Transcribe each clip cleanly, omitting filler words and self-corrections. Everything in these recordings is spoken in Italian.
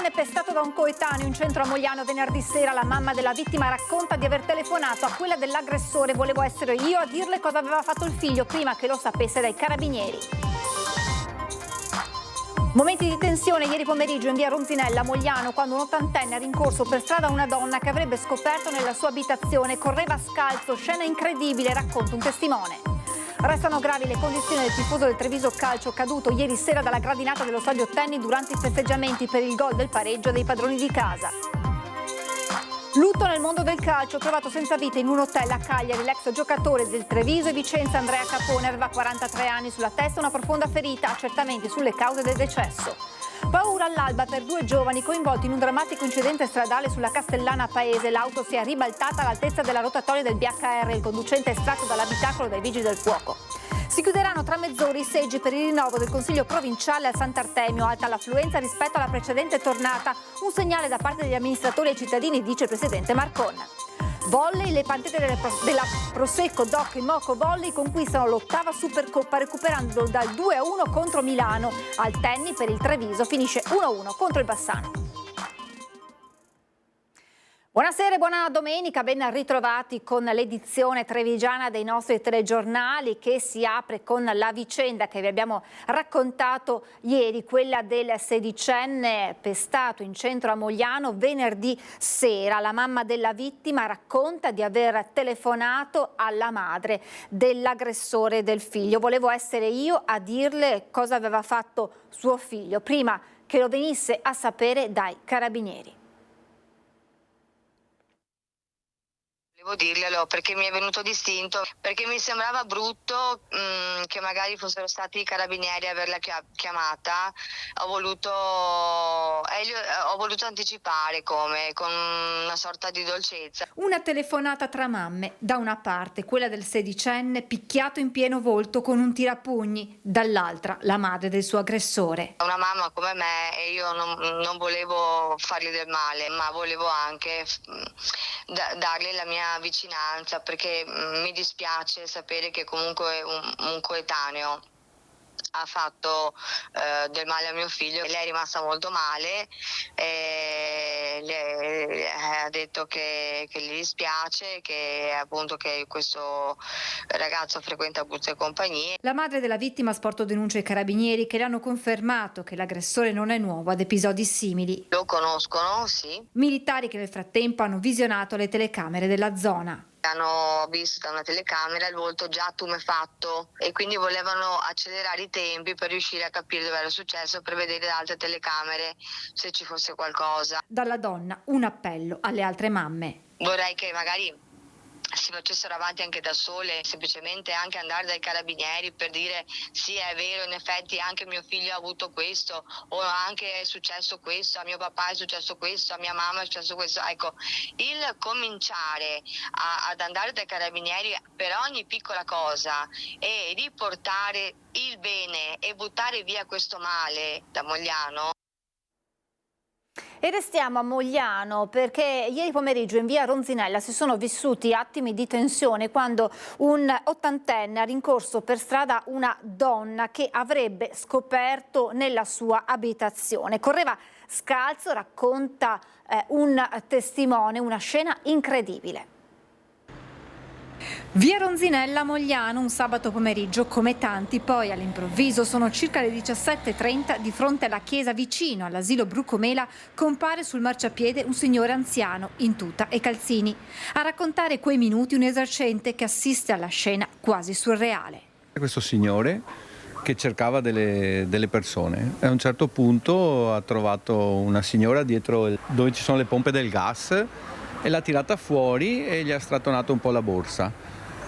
sedicenne pestato da un coetaneo in centro a Mogliano venerdì sera. La mamma della vittima racconta di aver telefonato a quella dell'aggressore. Volevo essere io a dirle cosa aveva fatto il figlio prima che lo sapesse dai carabinieri. Momenti di tensione ieri pomeriggio in via Ronzinella a Mogliano, quando un ottantenne ha rincorso per strada una donna che avrebbe scoperto nella sua abitazione. Correva scalzo, scena incredibile, racconta un testimone. Restano gravi le condizioni del tifoso del Treviso Calcio caduto ieri sera dalla gradinata dello stadio Tenni durante i festeggiamenti per il gol del pareggio dei padroni di casa. Lutto nel mondo del calcio, trovato senza vita in un hotel a Cagliari l'ex giocatore del Treviso e Vicenza Andrea Capone, aveva 43 anni, sulla testa una profonda ferita, accertamenti sulle cause del decesso. Paura all'alba per due giovani coinvolti in un drammatico incidente stradale sulla Castellana Paese. L'auto si è ribaltata all'altezza della rotatoria del BHR, il conducente è estratto dall'abitacolo dai vigili del fuoco. Si chiuderanno tra mezz'ora i seggi per il rinnovo del Consiglio provinciale al Sant'Artemio, alta l'affluenza rispetto alla precedente tornata, un segnale da parte degli amministratori ai cittadini, dice il presidente Marcon. Volley, le pantete della Prosecco Doc e Moco Volley conquistano l'ottava Supercoppa recuperando dal 2-1 contro Milano. Al Tenni per il Treviso finisce 1-1 contro il Bassano. Buonasera e buona domenica, ben ritrovati con l'edizione trevigiana dei nostri telegiornali che si apre con la vicenda che vi abbiamo raccontato ieri, quella del sedicenne pestato in centro a Mogliano venerdì sera. La mamma della vittima racconta di aver telefonato alla madre dell'aggressore del figlio. Volevo essere io a dirle cosa aveva fatto suo figlio prima che lo venisse a sapere dai carabinieri. Volevo dirglielo perché mi è venuto distinto, perché mi sembrava brutto che magari fossero stati i carabinieri a averla chiamata. Ho voluto anticipare con una sorta di dolcezza. Una telefonata tra mamme, da una parte quella del sedicenne picchiato in pieno volto con un tirapugni, dall'altra la madre del suo aggressore. Una mamma come me e io non volevo fargli del male, ma volevo anche darle la mia vicinanza, perché mi dispiace sapere che comunque un coetaneo ha fatto del male a mio figlio. Lei è rimasta molto male, lei ha detto che gli dispiace, che appunto che questo ragazzo frequenta Buzzi e compagnie. La madre della vittima ha sporto denuncia ai carabinieri che le hanno confermato che l'aggressore non è nuovo ad episodi simili. Lo conoscono, sì. Militari che nel frattempo hanno visionato le telecamere della zona. Hanno visto da una telecamera il volto già tumefatto e quindi volevano accelerare i tempi per riuscire a capire dove era successo, per vedere da altre telecamere se ci fosse qualcosa. Dalla donna un appello alle altre mamme. Vorrei che magari si facessero avanti anche da sole, semplicemente anche andare dai carabinieri per dire sì, è vero, in effetti anche mio figlio ha avuto questo, o anche è successo questo, a mio papà è successo questo, a mia mamma è successo questo. Ecco, il cominciare ad andare dai carabinieri per ogni piccola cosa e riportare il bene e buttare via questo male da Mogliano. E restiamo a Mogliano perché ieri pomeriggio in via Ronzinella si sono vissuti attimi di tensione quando un ottantenne ha rincorso per strada una donna che avrebbe scoperto nella sua abitazione. Correva scalzo, racconta un testimone, una scena incredibile. Via Ronzinella a Mogliano, un sabato pomeriggio come tanti, poi all'improvviso sono circa le 17:30 di fronte alla chiesa vicino all'asilo Brucomela compare sul marciapiede un signore anziano in tuta e calzini. A raccontare quei minuti un esercente che assiste alla scena quasi surreale. Questo signore che cercava delle persone e a un certo punto ha trovato una signora dietro dove ci sono le pompe del gas e l'ha tirata fuori e gli ha strattonato un po' la borsa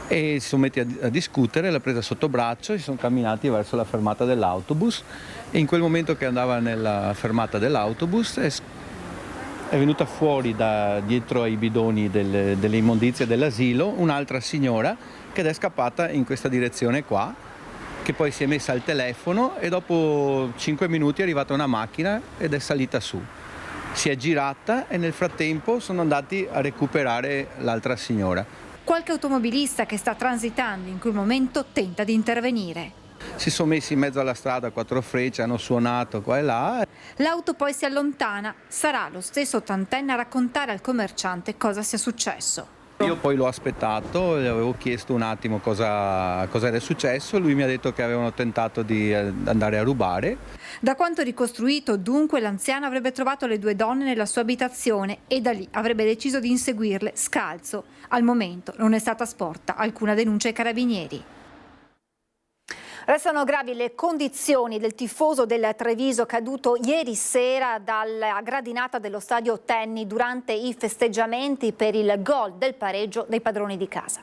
e si sono messi a discutere, l'ha presa sotto braccio e si sono camminati verso la fermata dell'autobus e in quel momento che andava nella fermata dell'autobus è venuta fuori da dietro ai bidoni delle immondizie dell'asilo un'altra signora che è scappata in questa direzione qua, che poi si è messa al telefono e dopo 5 minuti è arrivata una macchina ed è salita su. Si è girata e nel frattempo sono andati a recuperare l'altra signora. Qualche automobilista che sta transitando in quel momento tenta di intervenire. Si sono messi in mezzo alla strada, 4 frecce, hanno suonato qua e là. L'auto poi si allontana. Sarà lo stesso ottantenne a raccontare al commerciante cosa sia successo. Io poi l'ho aspettato, gli avevo chiesto un attimo cosa era successo, lui mi ha detto che avevano tentato di andare a rubare. Da quanto ricostruito, dunque, l'anziano avrebbe trovato le 2 donne nella sua abitazione e da lì avrebbe deciso di inseguirle scalzo. Al momento non è stata sporta alcuna denuncia ai carabinieri. Restano gravi le condizioni del tifoso del Treviso caduto ieri sera dalla gradinata dello stadio Tenni durante i festeggiamenti per il gol del pareggio dei padroni di casa.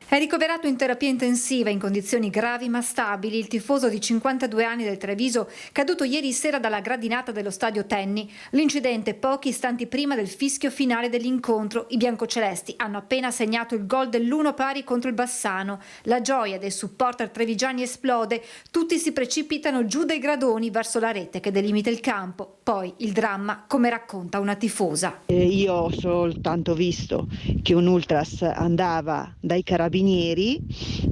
È ricoverato in terapia intensiva in condizioni gravi ma stabili il tifoso di 52 anni del Treviso caduto ieri sera dalla gradinata dello stadio Tenni. L'incidente pochi istanti prima del fischio finale dell'incontro. I biancocelesti hanno appena segnato il gol dell'1-0 contro il Bassano. La gioia dei supporter trevigiani esplode. Tutti si precipitano giù dai gradoni verso la rete che delimita il campo. Poi il dramma, come racconta una tifosa. Io ho soltanto visto che un ultras andava dai carabinieri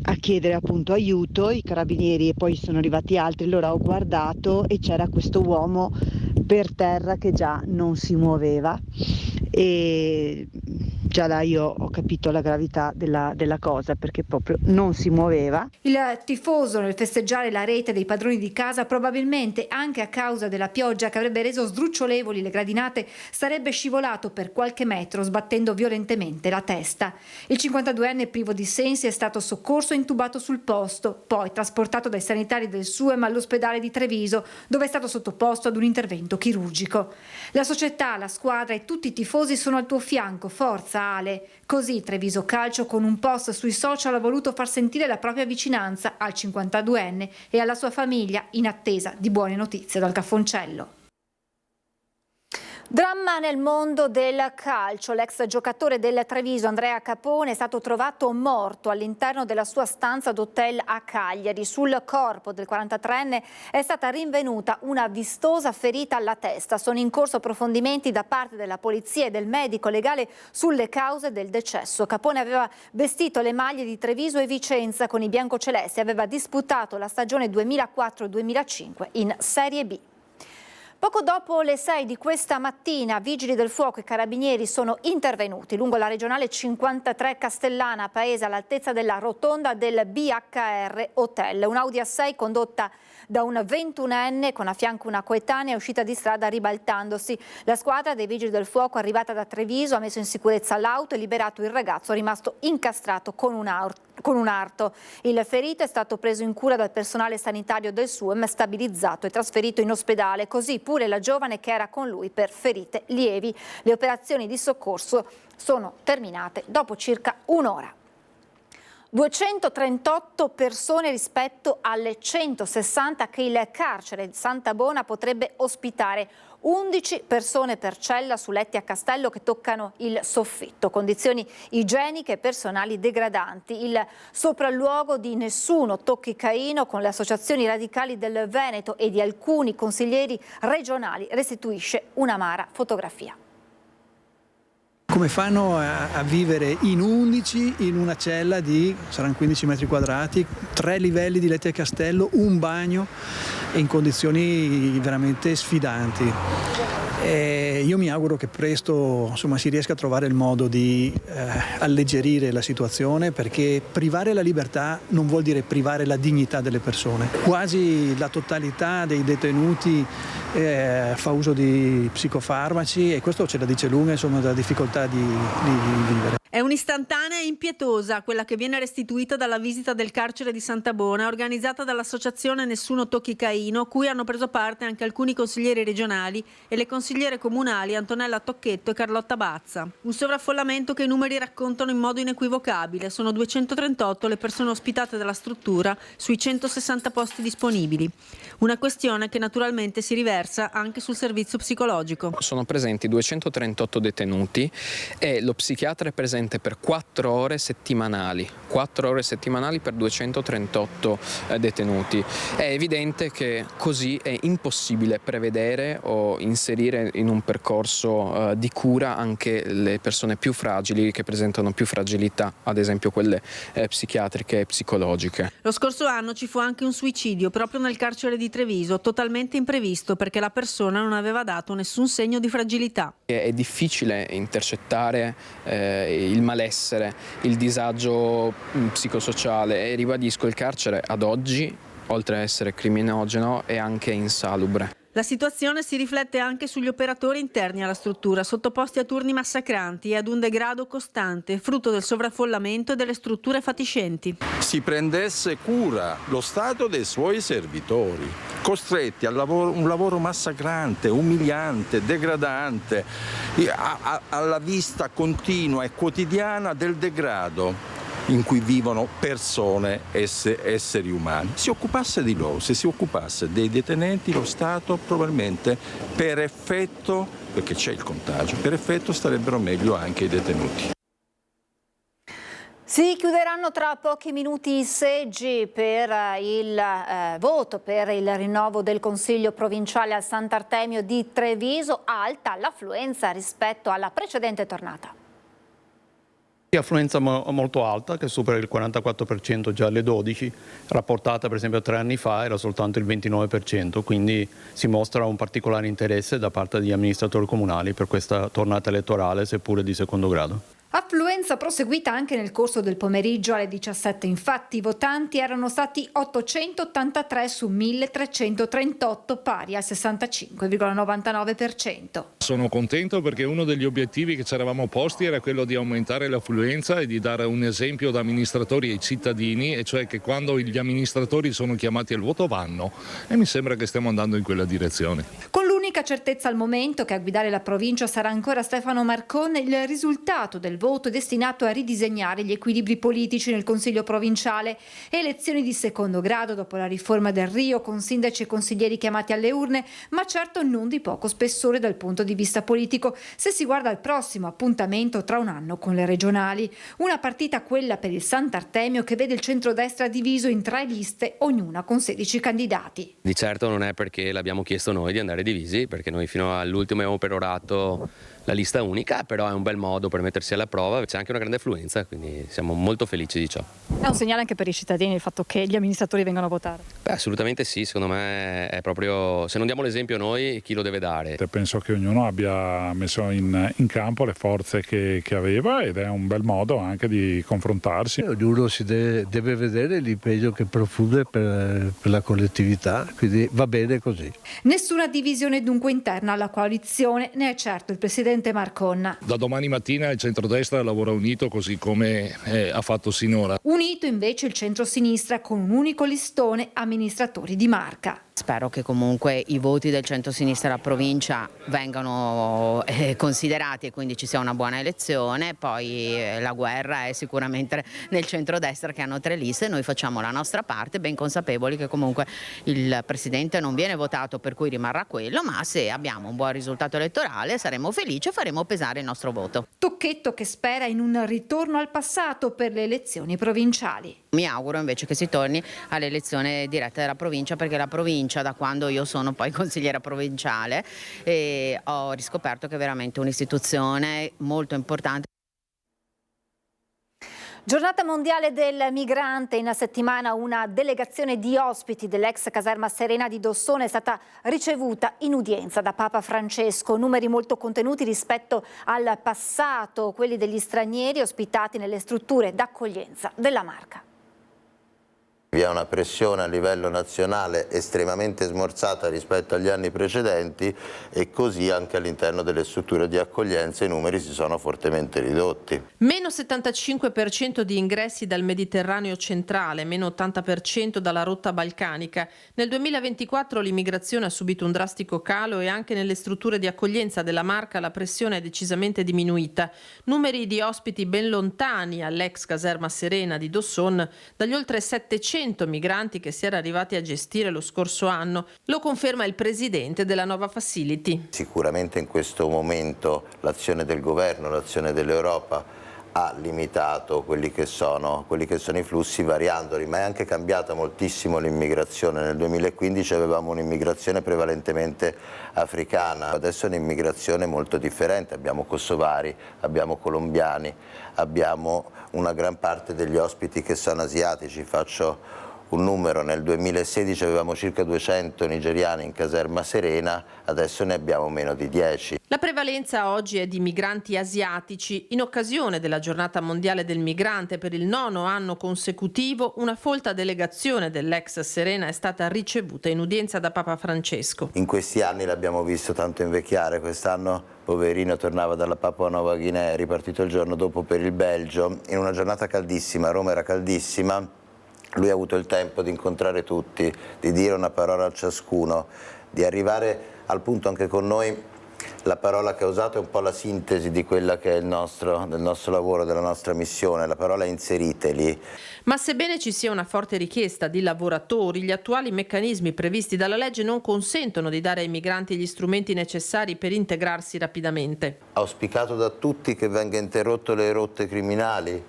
a chiedere appunto aiuto, i carabinieri, e poi sono arrivati altri, allora ho guardato e c'era questo uomo per terra che già non si muoveva e già là io ho capito la gravità della cosa, perché proprio non si muoveva. Il tifoso, nel festeggiare la rete dei padroni di casa, probabilmente anche a causa della pioggia che avrebbe reso sdrucciolevoli le gradinate, sarebbe scivolato per qualche metro sbattendo violentemente la testa. Il 52enne privo di sensi è stato soccorso e intubato sul posto, poi trasportato dai sanitari del SUEM all'ospedale di Treviso, dove è stato sottoposto ad un intervento chirurgico. La società, la squadra e tutti i tifosi sono al tuo fianco, forza Ale. Così Treviso Calcio con un post sui social ha voluto far sentire la propria vicinanza al 52enne e alla sua famiglia in attesa di buone notizie dal Cafoncello. Dramma nel mondo del calcio. L'ex giocatore del Treviso, Andrea Capone, è stato trovato morto all'interno della sua stanza d'hotel a Cagliari. Sul corpo del 43enne è stata rinvenuta una vistosa ferita alla testa. Sono in corso approfondimenti da parte della polizia e del medico legale sulle cause del decesso. Capone aveva vestito le maglie di Treviso e Vicenza con i biancocelesti e aveva disputato la stagione 2004-2005 in Serie B. Poco dopo le 6 di questa mattina, Vigili del Fuoco e Carabinieri sono intervenuti lungo la regionale 53 Castellana, paese all'altezza della rotonda del BHR Hotel. Un'Audi A6 condotta da un 21enne con a fianco una coetanea è uscita di strada ribaltandosi. La squadra dei Vigili del Fuoco, arrivata da Treviso, ha messo in sicurezza l'auto e liberato il ragazzo rimasto incastrato con un arto. Il ferito è stato preso in cura dal personale sanitario del SUEM, stabilizzato e trasferito in ospedale, così pure la giovane che era con lui per ferite lievi. Le operazioni di soccorso sono terminate dopo circa un'ora. 238 persone rispetto alle 160 che il carcere di Santa Bona potrebbe ospitare. 11 persone per cella su letti a castello che toccano il soffitto, condizioni igieniche e personali degradanti. Il sopralluogo di Nessuno Tocchi Caino con le associazioni radicali del Veneto e di alcuni consiglieri regionali restituisce un'amara fotografia. Come fanno a vivere in 11 in una cella di, saranno 15 metri quadrati, 3 livelli di letti a castello, un bagno e in condizioni veramente sfidanti. Io mi auguro che presto si riesca a trovare il modo di alleggerire la situazione, perché privare la libertà non vuol dire privare la dignità delle persone. Quasi la totalità dei detenuti fa uso di psicofarmaci e questo ce la dice lunga della difficoltà di vivere. È un'istantanea impietosa quella che viene restituita dalla visita del carcere di Santa Bona, organizzata dall'associazione Nessuno Tocchi Caino, cui hanno preso parte anche alcuni consiglieri regionali e le consigliere comunali Antonella Tocchetto e Carlotta Bazza. Un sovraffollamento che i numeri raccontano in modo inequivocabile. Sono 238 le persone ospitate dalla struttura sui 160 posti disponibili. Una questione che naturalmente si riversa anche sul servizio psicologico. Sono presenti 238 detenuti e lo psichiatra è presente presente per 4 ore settimanali per 238 detenuti. È evidente che così è impossibile prevedere o inserire in un percorso di cura anche le persone più fragili, che presentano più fragilità, ad esempio quelle psichiatriche e psicologiche. Lo scorso anno ci fu anche un suicidio proprio nel carcere di Treviso, totalmente imprevisto perché la persona non aveva dato nessun segno di fragilità. È difficile intercettare il malessere, il disagio psicosociale e ribadisco, il carcere ad oggi, oltre a essere criminogeno, è anche insalubre. La situazione si riflette anche sugli operatori interni alla struttura, sottoposti a turni massacranti e ad un degrado costante, frutto del sovraffollamento e delle strutture fatiscenti. Si prendesse cura lo Stato dei suoi servitori, costretti a un lavoro massacrante, umiliante, degradante, alla vista continua e quotidiana del degrado in cui vivono persone, esseri umani. Si occupasse di loro, se si occupasse dei detenenti, lo Stato probabilmente per effetto, perché c'è il contagio, per effetto starebbero meglio anche i detenuti. Si chiuderanno tra pochi minuti i seggi per il voto per il rinnovo del Consiglio provinciale al Sant'Artemio di Treviso. Alta l'affluenza rispetto alla precedente tornata. Affluenza molto alta, che supera il 44% già alle 12, rapportata per esempio 3 anni fa era soltanto il 29%, quindi si mostra un particolare interesse da parte degli amministratori comunali per questa tornata elettorale, seppure di secondo grado. Affluenza proseguita anche nel corso del pomeriggio alle 17, infatti i votanti erano stati 883 su 1338, pari al 65,99%. Sono contento perché uno degli obiettivi che ci eravamo posti era quello di aumentare l'affluenza e di dare un esempio da amministratori ai cittadini, e cioè che quando gli amministratori sono chiamati al voto vanno, e mi sembra che stiamo andando in quella direzione. Con l'unica certezza al momento che a guidare la provincia sarà ancora Stefano Marcone, il risultato del voto è destinato a ridisegnare gli equilibri politici nel Consiglio provinciale. Elezioni di secondo grado dopo la riforma del Rio, con sindaci e consiglieri chiamati alle urne, ma certo non di poco spessore dal punto di vista politico se si guarda al prossimo appuntamento tra un anno con le regionali. Una partita, quella per il Sant'Artemio, che vede il centrodestra diviso in 3 liste, ognuna con 16 candidati. Di certo non è perché l'abbiamo chiesto noi di andare divisi, perché noi fino all'ultimo abbiamo perorato la lista unica, però è un bel modo per mettersi alla prova, c'è anche una grande affluenza, quindi siamo molto felici di ciò. È un segnale anche per i cittadini il fatto che gli amministratori vengano a votare? Beh, assolutamente sì, secondo me è proprio, se non diamo l'esempio noi, chi lo deve dare? Penso che ognuno abbia messo in campo le forze che aveva, ed è un bel modo anche di confrontarsi. Ognuno si deve vedere l'impegno che profonde per la collettività, quindi va bene così. Nessuna divisione dunque interna alla coalizione, ne è certo il presidente Marconna. Da domani mattina il centrodestra lavora unito, così come ha fatto sinora. Unito invece il centro-sinistra con un unico listone amministratori di marca. Spero che comunque i voti del centro-sinistra alla provincia vengano considerati e quindi ci sia una buona elezione. Poi la guerra è sicuramente nel centrodestra, che hanno 3 liste. Noi facciamo la nostra parte, ben consapevoli che comunque il presidente non viene votato, per cui rimarrà quello, ma se abbiamo un buon risultato elettorale saremo felici e faremo pesare il nostro voto. Tocchetto che spera in un ritorno al passato per le elezioni provinciali. Mi auguro invece che si torni all'elezione diretta della provincia, perché la provincia, da quando io sono poi consigliera provinciale, ho riscoperto che è veramente un'istituzione molto importante. Giornata mondiale del migrante. In settimana una delegazione di ospiti dell'ex caserma Serena di Dossone è stata ricevuta in udienza da Papa Francesco. Numeri molto contenuti rispetto al passato, quelli degli stranieri ospitati nelle strutture d'accoglienza della Marca. Vi è una pressione a livello nazionale estremamente smorzata rispetto agli anni precedenti, e così anche all'interno delle strutture di accoglienza i numeri si sono fortemente ridotti. Meno 75% di ingressi dal Mediterraneo centrale, meno 80% dalla rotta balcanica. Nel 2024 l'immigrazione ha subito un drastico calo e anche nelle strutture di accoglienza della Marca la pressione è decisamente diminuita. Numeri di ospiti ben lontani all'ex caserma Serena di Dosson dagli oltre 700 migranti che si era arrivati a gestire lo scorso anno. Lo conferma il presidente della nuova facility. Sicuramente in questo momento l'azione del governo, l'azione dell'Europa ha limitato quelli che sono i flussi variandoli, ma è anche cambiata moltissimo l'immigrazione. Nel 2015 avevamo un'immigrazione prevalentemente africana, adesso è un'immigrazione molto differente, abbiamo kosovari, abbiamo colombiani, abbiamo una gran parte degli ospiti che sono asiatici. Faccio un numero: nel 2016 avevamo circa 200 nigeriani in caserma Serena, adesso ne abbiamo meno di 10. La prevalenza oggi è di migranti asiatici. In occasione della Giornata Mondiale del Migrante per il 9º anno consecutivo, una folta delegazione dell'ex Serena è stata ricevuta in udienza da Papa Francesco. In questi anni l'abbiamo visto tanto invecchiare, quest'anno poverino tornava dalla Papua Nuova Guinea, è ripartito il giorno dopo per il Belgio, in una giornata caldissima, Roma era caldissima. Lui ha avuto il tempo di incontrare tutti, di dire una parola a ciascuno, di arrivare al punto anche con noi. La parola che ha usato è un po' la sintesi di quella che è del nostro lavoro, della nostra missione, la parola inseriteli. Ma sebbene ci sia una forte richiesta di lavoratori, gli attuali meccanismi previsti dalla legge non consentono di dare ai migranti gli strumenti necessari per integrarsi rapidamente. Auspicato da tutti che venga interrotto le rotte criminali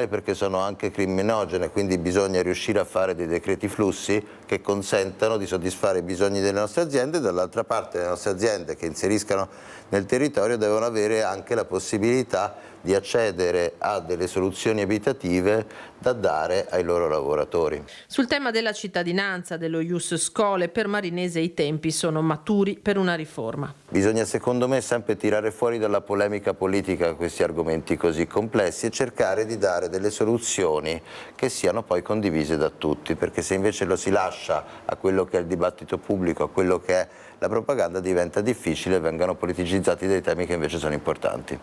perché sono anche criminogene, quindi bisogna riuscire a fare dei decreti flussi che consentano di soddisfare i bisogni delle nostre aziende, e dall'altra parte le nostre aziende che inseriscano nel territorio devono avere anche la possibilità di accedere a delle soluzioni abitative da dare ai loro lavoratori. Sul tema della cittadinanza, dello ius scholae, per Marinese i tempi sono maturi per una riforma. Bisogna secondo me sempre tirare fuori dalla polemica politica questi argomenti così complessi e cercare di dare delle soluzioni che siano poi condivise da tutti, perché se invece lo si lascia a quello che è il dibattito pubblico, a quello che è la propaganda, diventa difficile e vengono politicizzati dei temi che invece sono importanti.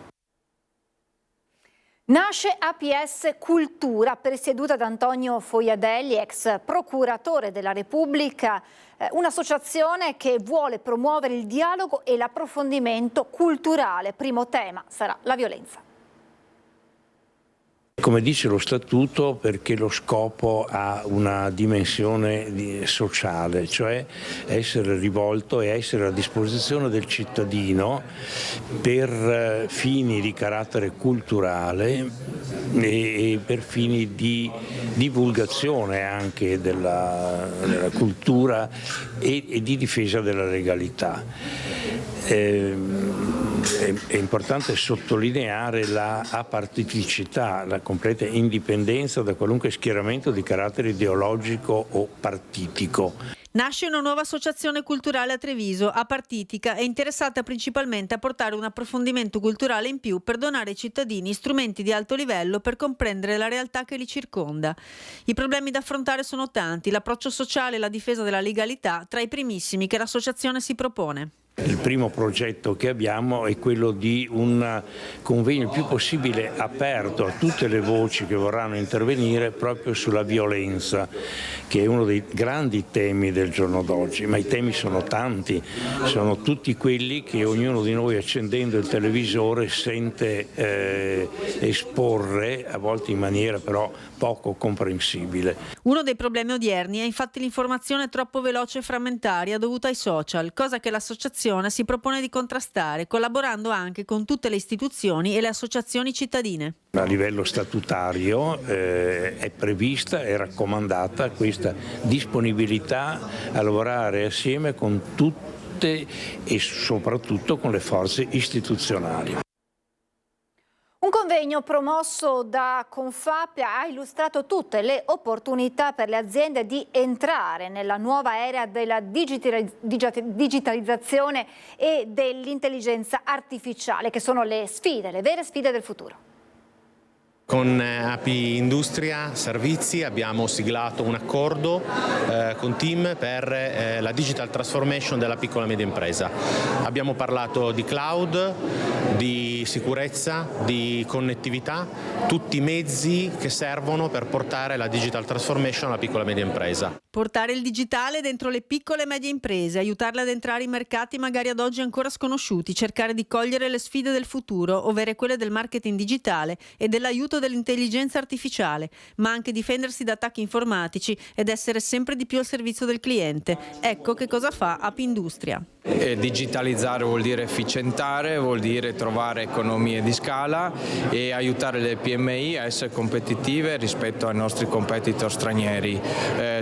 Nasce APS Cultura, presieduta da Antonio Foiadelli, ex procuratore della Repubblica, un'associazione che vuole promuovere il dialogo e l'approfondimento culturale. Primo tema sarà la violenza. Come dice lo Statuto, perché lo scopo ha una dimensione sociale, cioè essere rivolto e essere a disposizione del cittadino per fini di carattere culturale e per fini di divulgazione anche della cultura e di difesa della legalità. È importante sottolineare la apartiticità, la completa indipendenza da qualunque schieramento di carattere ideologico o partitico. Nasce una nuova associazione culturale a Treviso, apartitica, e interessata principalmente a portare un approfondimento culturale in più per donare ai cittadini strumenti di alto livello per comprendere la realtà che li circonda. I problemi da affrontare sono tanti, l'approccio sociale e la difesa della legalità tra i primissimi che l'associazione si propone. Il primo progetto che abbiamo è quello di un convegno il più possibile aperto a tutte le voci che vorranno intervenire proprio sulla violenza, che è uno dei grandi temi del giorno d'oggi, ma i temi sono tanti, sono tutti quelli che ognuno di noi accendendo il televisore sente esporre, a volte in maniera però poco comprensibile. Uno dei problemi odierni è infatti l'informazione troppo veloce e frammentaria dovuta ai social, cosa che l'associazione si propone di contrastare, collaborando anche con tutte le istituzioni e le associazioni cittadine. A livello statutario è prevista e raccomandata questa disponibilità a lavorare assieme con tutte e soprattutto con le forze istituzionali. Un convegno promosso da Confap ha illustrato tutte le opportunità per le aziende di entrare nella nuova era della digitalizzazione e dell'intelligenza artificiale, che sono le vere sfide del futuro. Con API Industria Servizi abbiamo siglato un accordo con TIM per la digital transformation della piccola e media impresa. Abbiamo parlato di cloud, di sicurezza, di connettività, tutti i mezzi che servono per portare la digital transformation alla piccola e media impresa. Portare il digitale dentro le piccole e medie imprese, aiutarle ad entrare in mercati magari ad oggi ancora sconosciuti, cercare di cogliere le sfide del futuro, ovvero quelle del marketing digitale e dell'aiuto dell'intelligenza artificiale, ma anche difendersi da attacchi informatici ed essere sempre di più al servizio del cliente. Ecco che cosa fa Apindustria. Digitalizzare vuol dire efficientare, vuol dire trovare economie di scala e aiutare le PMI a essere competitive rispetto ai nostri competitor stranieri.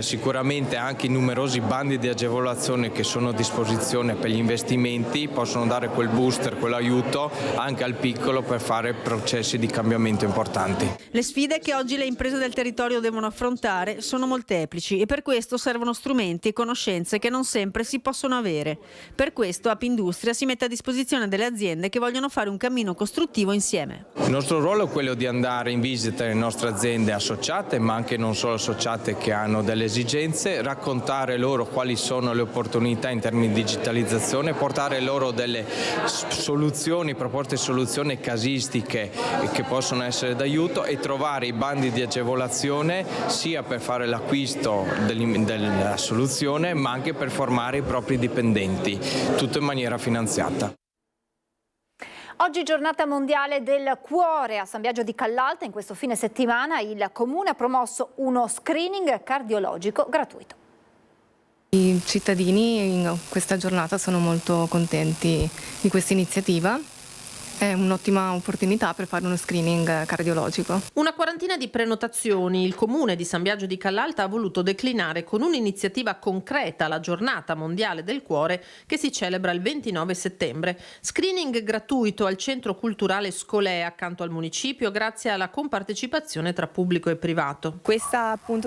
Sicuramente anche i numerosi bandi di agevolazione che sono a disposizione per gli investimenti possono dare quel booster, quell'aiuto anche al piccolo per fare processi di cambiamento importanti. Le sfide che oggi le imprese del territorio devono affrontare sono molteplici e per questo servono strumenti e conoscenze che non sempre si possono avere. Per questo Apindustria si mette a disposizione delle aziende che vogliono fare un cammino costruttivo insieme. Il nostro ruolo è quello di andare in visita alle nostre aziende associate, ma anche non solo associate che hanno delle esigenze, raccontare loro quali sono le opportunità in termini di digitalizzazione, portare loro delle soluzioni, proposte di soluzioni casistiche che possono essere d'aiuto e trovare i bandi di agevolazione sia per fare l'acquisto della soluzione ma anche per formare i propri dipendenti, tutto in maniera finanziata. Oggi giornata mondiale del cuore. A San Biagio di Callalta in questo fine settimana il Comune ha promosso uno screening cardiologico gratuito. I cittadini in questa giornata sono molto contenti di questa iniziativa. È un'ottima opportunità per fare uno screening cardiologico. Una quarantina di prenotazioni il Comune di San Biagio di Callalta ha voluto declinare con un'iniziativa concreta la giornata mondiale del cuore che si celebra il 29 settembre. Screening gratuito al Centro Culturale Scolè accanto al municipio grazie alla compartecipazione tra pubblico e privato. Questo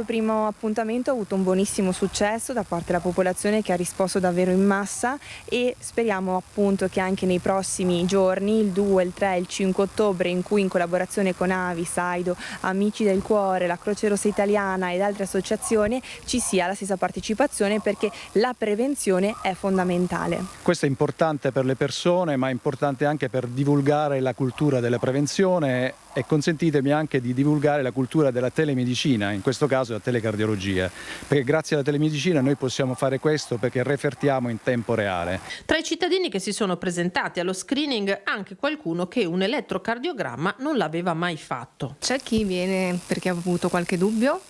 primo appuntamento ha avuto un buonissimo successo da parte della popolazione che ha risposto davvero in massa e speriamo appunto che anche nei prossimi giorni, il 2, il 3 e il 5 ottobre, in cui in collaborazione con Avis, Aido, Amici del Cuore, la Croce Rossa Italiana ed altre associazioni ci sia la stessa partecipazione perché la prevenzione è fondamentale. Questo è importante per le persone ma è importante anche per divulgare la cultura della prevenzione e consentitemi anche di divulgare la cultura della telemedicina, in questo caso la telecardiologia, perché grazie alla telemedicina noi possiamo fare questo perché refertiamo in tempo reale. Tra i cittadini che si sono presentati allo screening anche qualcuno che un elettrocardiogramma non l'aveva mai fatto. C'è chi viene perché ha avuto qualche dubbio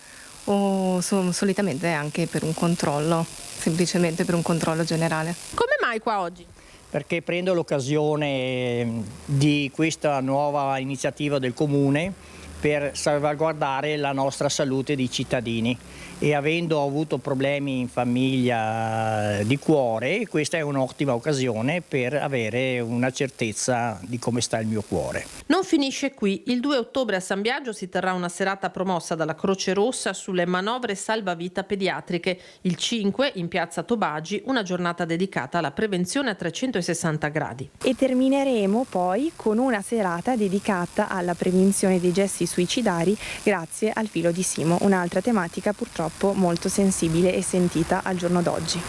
o solitamente anche per un controllo, semplicemente per un controllo generale. Come mai qua oggi? Perché prendo l'occasione di questa nuova iniziativa del Comune per salvaguardare la nostra salute di cittadini e avendo avuto problemi in famiglia di cuore, questa è un'ottima occasione per avere una certezza di come sta il mio cuore. Non finisce qui. Il 2 ottobre a San Biagio si terrà una serata promossa dalla Croce Rossa sulle manovre salvavita pediatriche. Il 5 in piazza Tobagi, una giornata dedicata alla prevenzione a 360 gradi. E termineremo poi con una serata dedicata alla prevenzione dei gesti suicidari grazie al filo di Simo, un'altra tematica purtroppo molto sensibile e sentita al giorno d'oggi.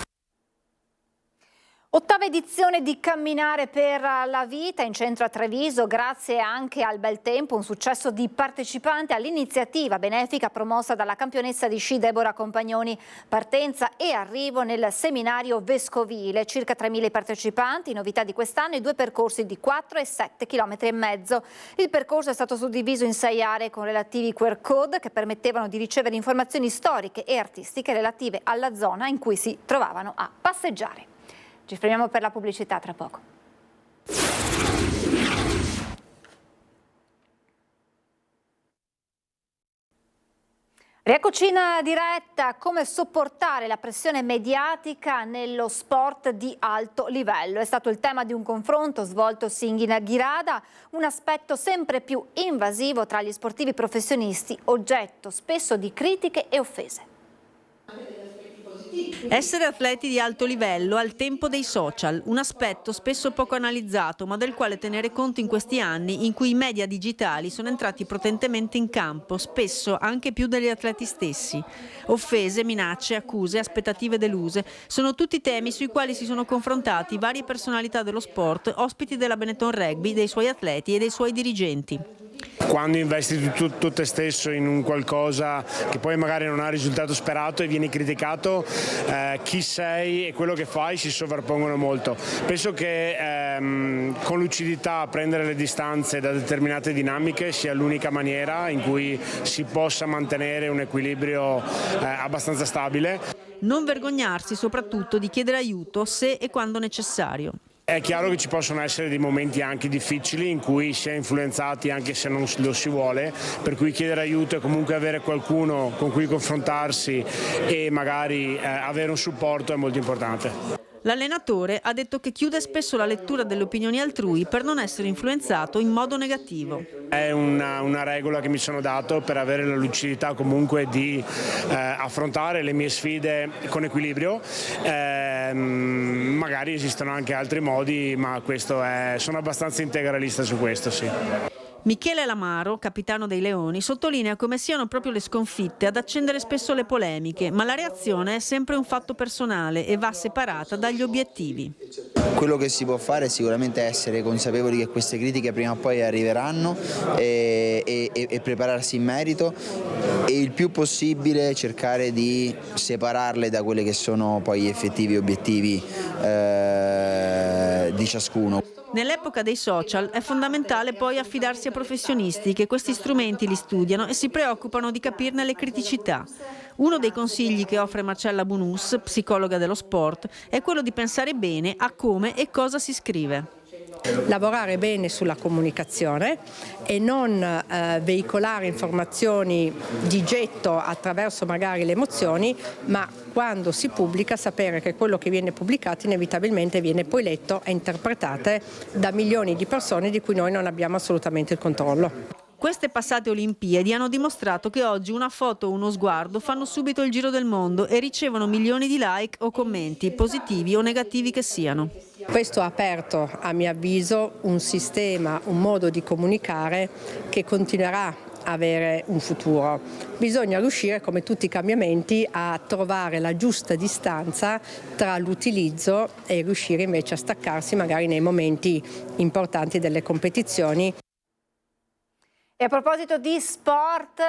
Ottava edizione di Camminare per la Vita in centro a Treviso, grazie anche al bel tempo, un successo di partecipanti all'iniziativa benefica promossa dalla campionessa di sci Deborah Compagnoni. Partenza e arrivo nel seminario vescovile, circa 3.000 partecipanti, novità di quest'anno i 2 percorsi di 4 e 7 km e mezzo. Il percorso è stato suddiviso in 6 aree con relativi QR code che permettevano di ricevere informazioni storiche e artistiche relative alla zona in cui si trovavano a passeggiare. Ci fermiamo per la pubblicità tra poco. Rieccoci in diretta. Come sopportare la pressione mediatica nello sport di alto livello? È stato il tema di un confronto svoltosi in Ghirada, un aspetto sempre più invasivo tra gli sportivi professionisti, oggetto spesso di critiche e offese. Essere atleti di alto livello al tempo dei social, un aspetto spesso poco analizzato ma del quale tenere conto in questi anni in cui i media digitali sono entrati potentemente in campo, spesso anche più degli atleti stessi. Offese, minacce, accuse, aspettative deluse sono tutti temi sui quali si sono confrontati varie personalità dello sport, ospiti della Benetton Rugby, dei suoi atleti e dei suoi dirigenti. Quando investi tu te stesso in un qualcosa che poi magari non ha il risultato sperato e vieni criticato, chi sei e quello che fai si sovrappongono molto. Penso che con lucidità prendere le distanze da determinate dinamiche sia l'unica maniera in cui si possa mantenere un equilibrio abbastanza stabile. Non vergognarsi soprattutto di chiedere aiuto se e quando necessario. È chiaro che ci possono essere dei momenti anche difficili in cui si è influenzati anche se non lo si vuole, per cui chiedere aiuto e comunque avere qualcuno con cui confrontarsi e magari avere un supporto è molto importante. L'allenatore ha detto che chiude spesso la lettura delle opinioni altrui per non essere influenzato in modo negativo. È una regola che mi sono dato per avere la lucidità comunque di affrontare le mie sfide con equilibrio. Magari esistono anche altri modi, ma sono abbastanza integralista su questo, sì. Michele Lamaro, capitano dei Leoni, sottolinea come siano proprio le sconfitte ad accendere spesso le polemiche, ma la reazione è sempre un fatto personale e va separata dagli obiettivi. Quello che si può fare è sicuramente essere consapevoli che queste critiche prima o poi arriveranno e prepararsi in merito e il più possibile cercare di separarle da quelli che sono poi gli effettivi obiettivi di ciascuno. Nell'epoca dei social è fondamentale poi affidarsi a professionisti che questi strumenti li studiano e si preoccupano di capirne le criticità. Uno dei consigli che offre Marcella Bunus, psicologa dello sport, è quello di pensare bene a come e cosa si scrive. Lavorare bene sulla comunicazione e non veicolare informazioni di getto attraverso magari le emozioni, ma quando si pubblica sapere che quello che viene pubblicato inevitabilmente viene poi letto e interpretato da milioni di persone di cui noi non abbiamo assolutamente il controllo. Queste passate Olimpiadi hanno dimostrato che oggi una foto o uno sguardo fanno subito il giro del mondo e ricevono milioni di like o commenti, positivi o negativi che siano. Questo ha aperto, a mio avviso, un sistema, un modo di comunicare che continuerà a avere un futuro. Bisogna riuscire, come tutti i cambiamenti, a trovare la giusta distanza tra l'utilizzo e riuscire invece a staccarsi magari nei momenti importanti delle competizioni. E a proposito di sport,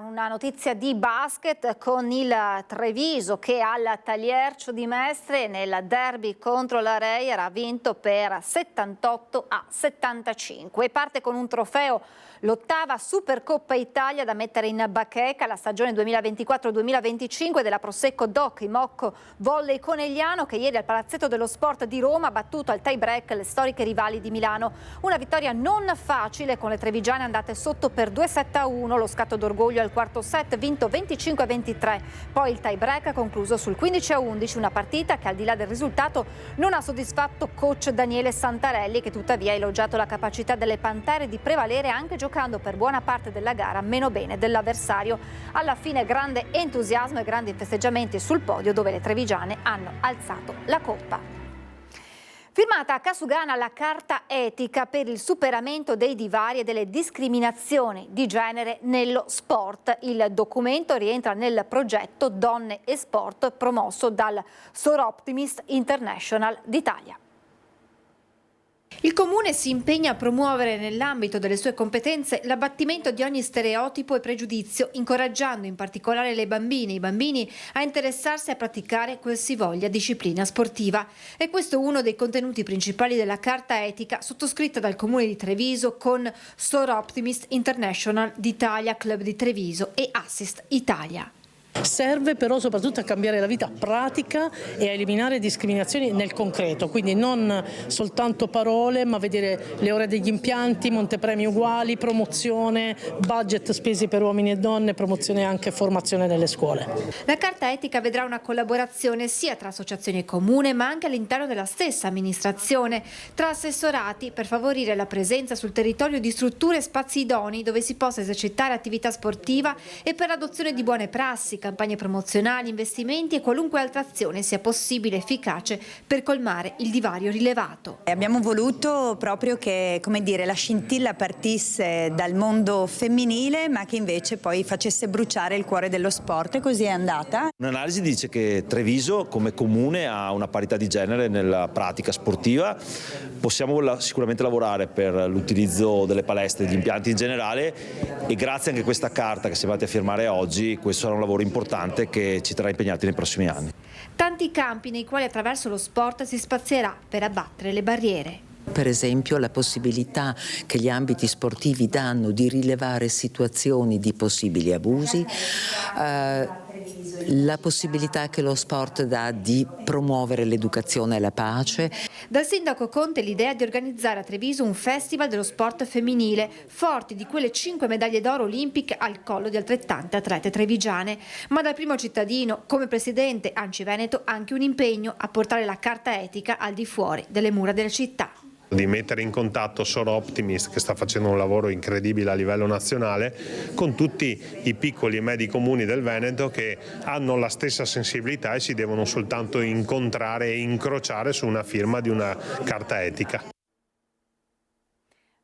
una notizia di basket con il Treviso che al Taliercio di Mestre nel derby contro la Reyer ha vinto per 78-75 e parte con un trofeo, l'ottava Supercoppa Italia da mettere in bacheca la stagione 2024-2025 della Prosecco Doc Imocco Volley Conegliano che ieri al Palazzetto dello Sport di Roma ha battuto al tie break le storiche rivali di Milano. Una vittoria non facile con le trevigiane andate sotto per 2-7-1, lo scatto d'orgoglio al quarto set vinto 25-23, poi il tie break concluso sul 15-11, una partita che al di là del risultato non ha soddisfatto coach Daniele Santarelli che tuttavia ha elogiato la capacità delle Pantere di prevalere anche giocando per buona parte della gara meno bene dell'avversario. Alla fine grande entusiasmo e grandi festeggiamenti sul podio dove le trevigiane hanno alzato la coppa. Firmata a Casugana la Carta Etica per il superamento dei divari e delle discriminazioni di genere nello sport. Il documento rientra nel progetto Donne e Sport promosso dal Soroptimist International d'Italia. Il Comune si impegna a promuovere nell'ambito delle sue competenze l'abbattimento di ogni stereotipo e pregiudizio, incoraggiando in particolare le bambine e i bambini a interessarsi e a praticare qualsivoglia disciplina sportiva. E questo è uno dei contenuti principali della Carta Etica sottoscritta dal Comune di Treviso con Soroptimist International d'Italia, Club di Treviso e Assist Italia. Serve però soprattutto a cambiare la vita pratica e a eliminare discriminazioni nel concreto, quindi non soltanto parole ma vedere le ore degli impianti, montepremi uguali, promozione, budget spesi per uomini e donne, promozione anche formazione nelle scuole. La Carta Etica vedrà una collaborazione sia tra associazioni e comune ma anche all'interno della stessa amministrazione, tra assessorati per favorire la presenza sul territorio di strutture e spazi idonei dove si possa esercitare attività sportiva e per l'adozione di buone prassi campagne promozionali, investimenti e qualunque altra azione sia possibile e efficace per colmare il divario rilevato. Abbiamo voluto proprio che, come dire, la scintilla partisse dal mondo femminile, ma che invece poi facesse bruciare il cuore dello sport, e così è andata. Un'analisi dice che Treviso come comune ha una parità di genere nella pratica sportiva. Possiamo sicuramente lavorare per l'utilizzo delle palestre e degli impianti in generale, e grazie anche a questa carta che siamo andati a firmare oggi, questo sarà un lavoro importante che ci terrà impegnati nei prossimi anni. Tanti campi nei quali attraverso lo sport si spazierà per abbattere le barriere. Per esempio la possibilità che gli ambiti sportivi danno di rilevare situazioni di possibili abusi, la possibilità che lo sport dà di promuovere l'educazione e la pace. Dal sindaco Conte l'idea di organizzare a Treviso un festival dello sport femminile, forti di quelle 5 medaglie d'oro olimpiche al collo di altrettante atlete trevigiane. Ma dal primo cittadino, come presidente ANCI Veneto, anche un impegno a portare la carta etica al di fuori delle mura della città. Di mettere in contatto Soro Optimist, che sta facendo un lavoro incredibile a livello nazionale, con tutti i piccoli e medi comuni del Veneto che hanno la stessa sensibilità e si devono soltanto incontrare e incrociare su una firma di una carta etica.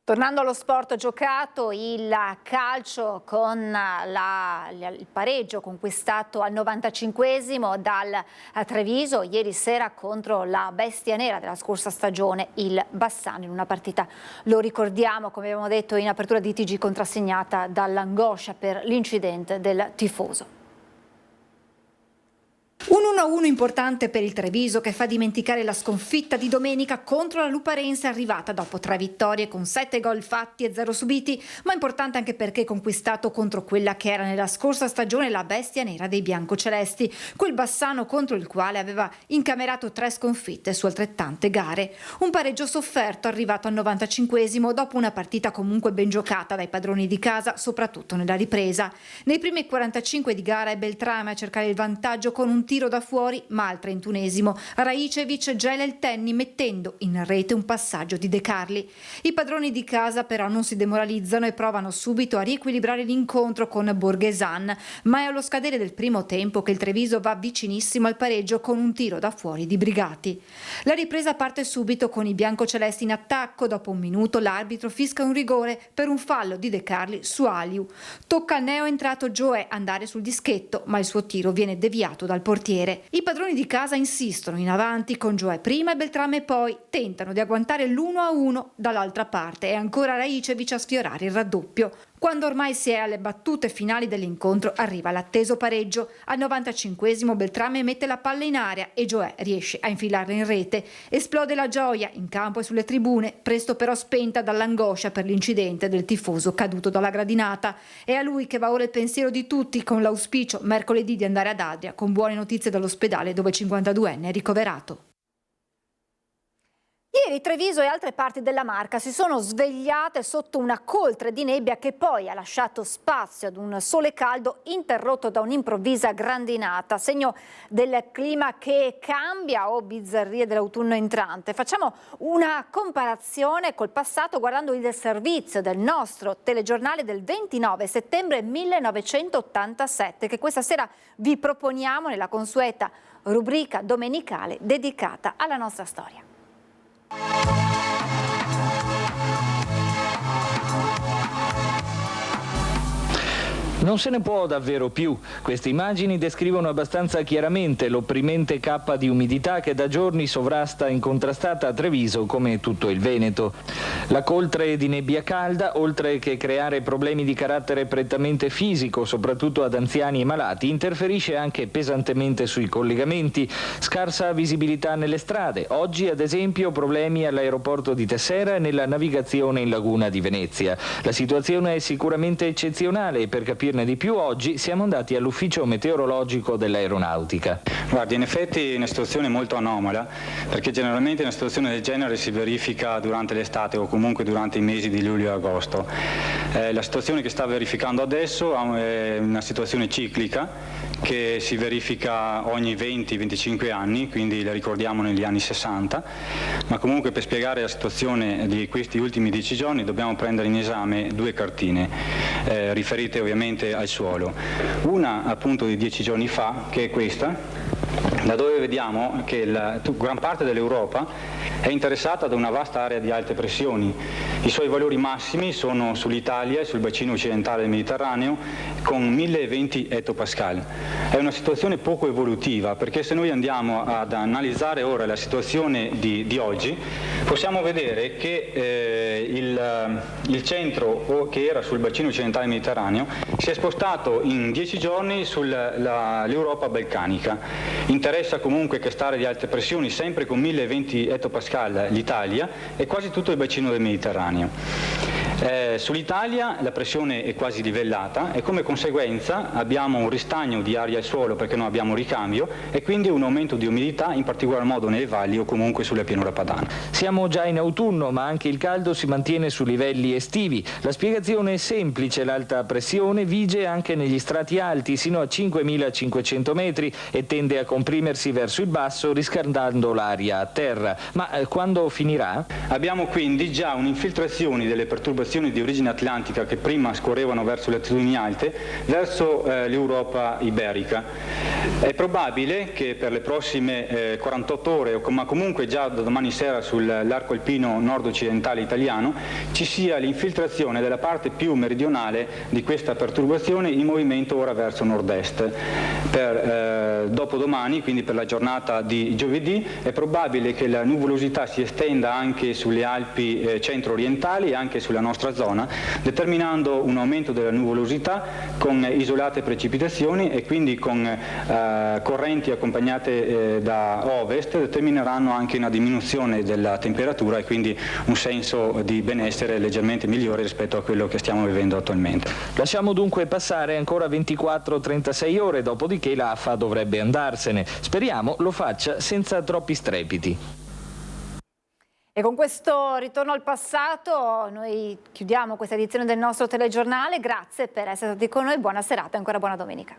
Tornando allo sport giocato, il calcio con il pareggio conquistato al 95esimo dal Treviso ieri sera contro la bestia nera della scorsa stagione, il Bassano, in una partita, lo ricordiamo, come abbiamo detto in apertura di TG, contrassegnata dall'angoscia per l'incidente del tifoso. Un 1-1 importante per il Treviso, che fa dimenticare la sconfitta di domenica contro la Luparense, arrivata dopo 3 vittorie con 7 gol fatti e 0 subiti, ma importante anche perché conquistato contro quella che era nella scorsa stagione la bestia nera dei biancocelesti, quel Bassano contro il quale aveva incamerato 3 sconfitte su altrettante gare. Un pareggio sofferto arrivato al 95esimo dopo una partita comunque ben giocata dai padroni di casa, soprattutto nella ripresa. Nei primi 45 di gara è Beltrame a cercare il vantaggio con un tiro da fuori, ma al 31esimo Raicevic gela il tenni mettendo in rete un passaggio di De Carli. I padroni di casa però non si demoralizzano e provano subito a riequilibrare l'incontro con Borghesan, ma è allo scadere del primo tempo che il Treviso va vicinissimo al pareggio con un tiro da fuori di Brigati. La ripresa parte subito con i biancocelesti in attacco. Dopo un minuto l'arbitro fischia un rigore per un fallo di De Carli su Aliu. Tocca al neoentrato Gioè andare sul dischetto, ma il suo tiro viene deviato dal portiere. I padroni di casa insistono in avanti con Gioè prima e Beltrame poi, tentano di agguantare l'1-1 dall'altra parte e ancora Raicevic a sfiorare il raddoppio. Quando ormai si è alle battute finali dell'incontro arriva l'atteso pareggio. Al 95esimo Beltrame mette la palla in aria e Gioè riesce a infilarla in rete. Esplode la gioia in campo e sulle tribune, presto però spenta dall'angoscia per l'incidente del tifoso caduto dalla gradinata. È a lui che va ora il pensiero di tutti, con l'auspicio mercoledì di andare ad Adria con buone notizie dall'ospedale dove il 52enne è ricoverato. Ieri Treviso e altre parti della Marca si sono svegliate sotto una coltre di nebbia che poi ha lasciato spazio ad un sole caldo interrotto da un'improvvisa grandinata, segno del clima che cambia o bizzarrie dell'autunno entrante. Facciamo una comparazione col passato guardando il servizio del nostro telegiornale del 29 settembre 1987 che questa sera vi proponiamo nella consueta rubrica domenicale dedicata alla nostra storia. Non se ne può davvero più. Queste immagini descrivono abbastanza chiaramente l'opprimente cappa di umidità che da giorni sovrasta incontrastata a Treviso come tutto il Veneto. La coltre di nebbia calda, oltre che creare problemi di carattere prettamente fisico, soprattutto ad anziani e malati, interferisce anche pesantemente sui collegamenti, scarsa visibilità nelle strade. Oggi, ad esempio, problemi all'aeroporto di Tessera e nella navigazione in laguna di Venezia. La situazione è sicuramente eccezionale e per capirne di più oggi siamo andati all'ufficio meteorologico dell'aeronautica. Guardi, in effetti è una situazione molto anomala, perché generalmente una situazione del genere si verifica durante l'estate o comunque durante i mesi di luglio e agosto. La situazione che sta verificando adesso è una situazione ciclica che si verifica ogni 20-25 anni, quindi la ricordiamo negli anni 60, ma comunque per spiegare la situazione di questi ultimi 10 giorni dobbiamo prendere in esame 2 cartine. riferite ovviamente al suolo. Una appunto di 10 giorni fa, che è questa, da dove vediamo che gran parte dell'Europa è interessata da una vasta area di alte pressioni. I suoi valori massimi sono sull'Italia e sul bacino occidentale del Mediterraneo con 1020 ettopascal. È una situazione poco evolutiva, perché se noi andiamo ad analizzare ora la situazione di oggi, possiamo vedere che il centro che era sul bacino occidentale del Mediterraneo si è spostato in 10 giorni sull'Europa balcanica. Interessa comunque che stare di alte pressioni, sempre con 1020 ettopascal l'Italia e quasi tutto il bacino del Mediterraneo. Sull'Italia la pressione è quasi livellata e come conseguenza abbiamo un ristagno di aria al suolo perché non abbiamo ricambio e quindi un aumento di umidità, in particolar modo nelle valli o comunque sulla pianura padana. Siamo già in autunno, ma anche il caldo si mantiene su livelli estivi. La spiegazione è semplice: l'alta pressione vige anche negli strati alti, sino a 5.500 metri, e tende a comprimersi verso il basso, riscaldando l'aria a terra. Ma quando finirà? Abbiamo quindi già un'infiltrazione delle perturbazioni di origine atlantica che prima scorrevano verso le latitudini alte, verso l'Europa iberica. È probabile che per le prossime 48 ore, ma comunque già da domani sera sull'arco alpino nord-occidentale italiano, ci sia l'infiltrazione della parte più meridionale di questa perturbazione in movimento ora verso nord-est. Per dopodomani, quindi per la giornata di giovedì, è probabile che la nuvolosità si estenda anche sulle Alpi centro-orientali e anche sulla nostra zona, determinando un aumento della nuvolosità con isolate precipitazioni e quindi con correnti accompagnate da ovest, determineranno anche una diminuzione della temperatura e quindi un senso di benessere leggermente migliore rispetto a quello che stiamo vivendo attualmente. Lasciamo dunque passare ancora 24-36 ore, dopodiché l'AFA dovrebbe andarsene. Speriamo lo faccia senza troppi strepiti. E con questo ritorno al passato noi chiudiamo questa edizione del nostro telegiornale. Grazie per essere stati con noi, buona serata e ancora buona domenica.